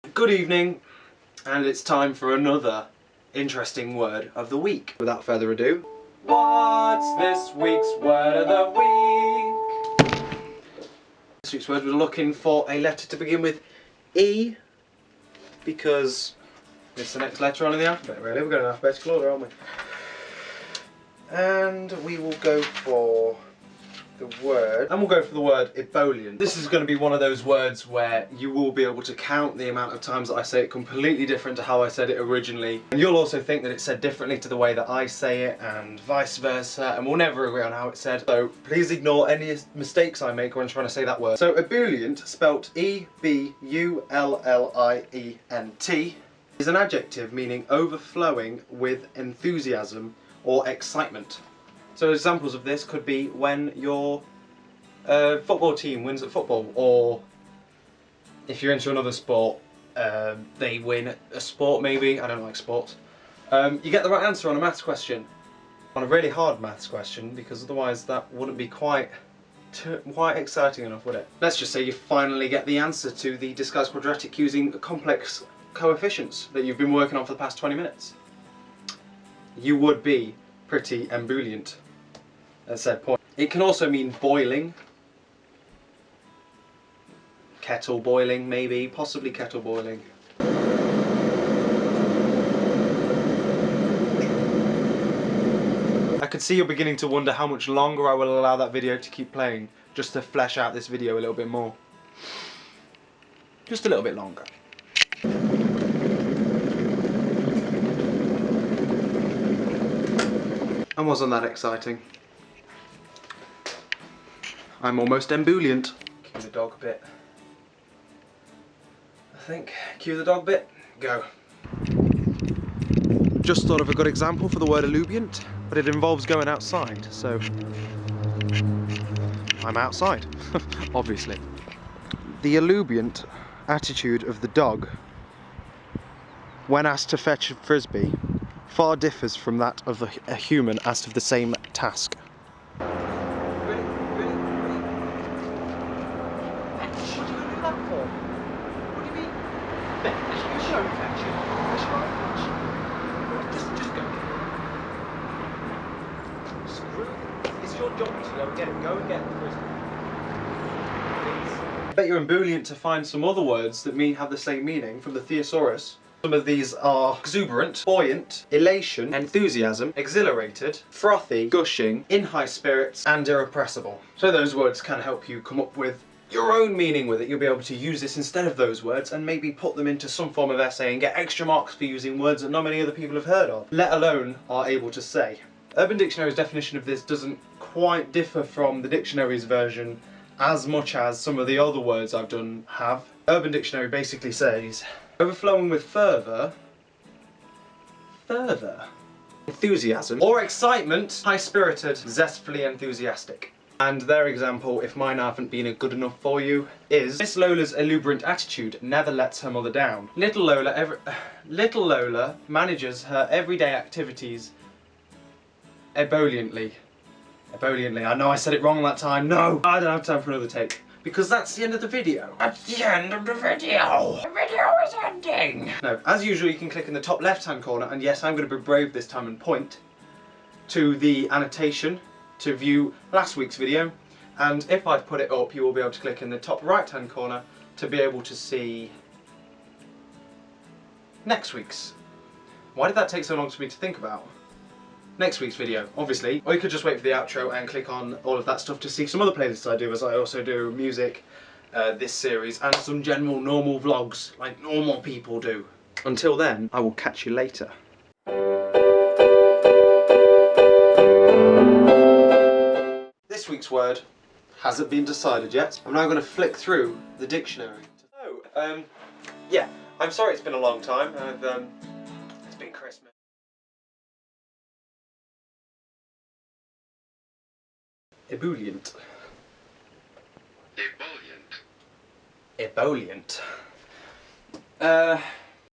Good evening, and it's time for another interesting word of the week. Without further ado, what's this week's word of the week? This week's word, we're looking for a letter to begin with E, because it's the next letter on in the alphabet, really. We're going in alphabetical order, aren't we? And we will go for the word, and we'll go for the word ebullient. This is going to be one of those words where you will be able to count the amount of times that I say it completely different to how I said it originally. And you'll also think that it's said differently to the way that I say it, and vice versa, and we'll never agree on how it's said. So please ignore any mistakes I make when trying to say that word. So ebullient, spelt E-B-U-L-L-I-E-N-T, is an adjective meaning overflowing with enthusiasm or excitement. So examples of this could be when your football team wins at football, or if you're into another sport, they win a sport maybe. I don't like sports. You get the right answer on a maths question, on a really hard maths question, because otherwise that wouldn't be quite exciting enough, would it? Let's just say you finally get the answer to the disguised quadratic using complex coefficients that you've been working on for the past 20 minutes. You would be pretty ebullient at said point. It can also mean boiling. Kettle boiling, maybe, possibly kettle boiling. I could see you're beginning to wonder how much longer I will allow that video to keep playing, just to flesh out this video a little bit more. Just a little bit longer. And wasn't that exciting? I'm almost ebullient. Cue the dog bit. I think. Cue the dog bit. Go. Just thought of a good example for the word ebullient, but it involves going outside, so I'm outside, obviously. The ebullient attitude of the dog when asked to fetch a frisbee far differs from that of a human asked of the same task. Go and get the frisbee. I bet you're ebullient to find some other words that have the same meaning from the thesaurus. Some of these are exuberant, buoyant, elation, enthusiasm, exhilarated, frothy, gushing, in high spirits, and irrepressible. So those words can help you come up with your own meaning with it. You'll be able to use this instead of those words and maybe put them into some form of essay and get extra marks for using words that not many other people have heard of, let alone are able to say. Urban Dictionary's definition of this doesn't quite differ from the dictionary's version as much as some of the other words I've done have. Urban Dictionary basically says, overflowing with fervor, enthusiasm, or excitement, high-spirited, zestfully enthusiastic. And their example, if mine haven't been good enough for you, is Miss Lola's ebullient attitude never lets her mother down. Little Lola manages her everyday activities ebulliently. Ebulliently. I know I said it wrong that time. No! I don't have time for another take. Because that's the end of the video. That's the end of the video! The video is ending! No, as usual you can click in the top left hand corner, and yes, I'm going to be brave this time and point to the annotation to view last week's video, and if I've put it up you will be able to click in the top right hand corner to be able to see next week's. Why did that take so long for me to think about? Next week's video, obviously. Or you could just wait for the outro and click on all of that stuff to see some other playlists I do, as I also do music, this series, and some general normal vlogs, like normal people do. Until then, I will catch you later. This week's word hasn't been decided yet. I'm now going to flick through the dictionary. So, yeah, I'm sorry it's been a long time. It's been Christmas. Ebullient. Ebullient. Ebullient.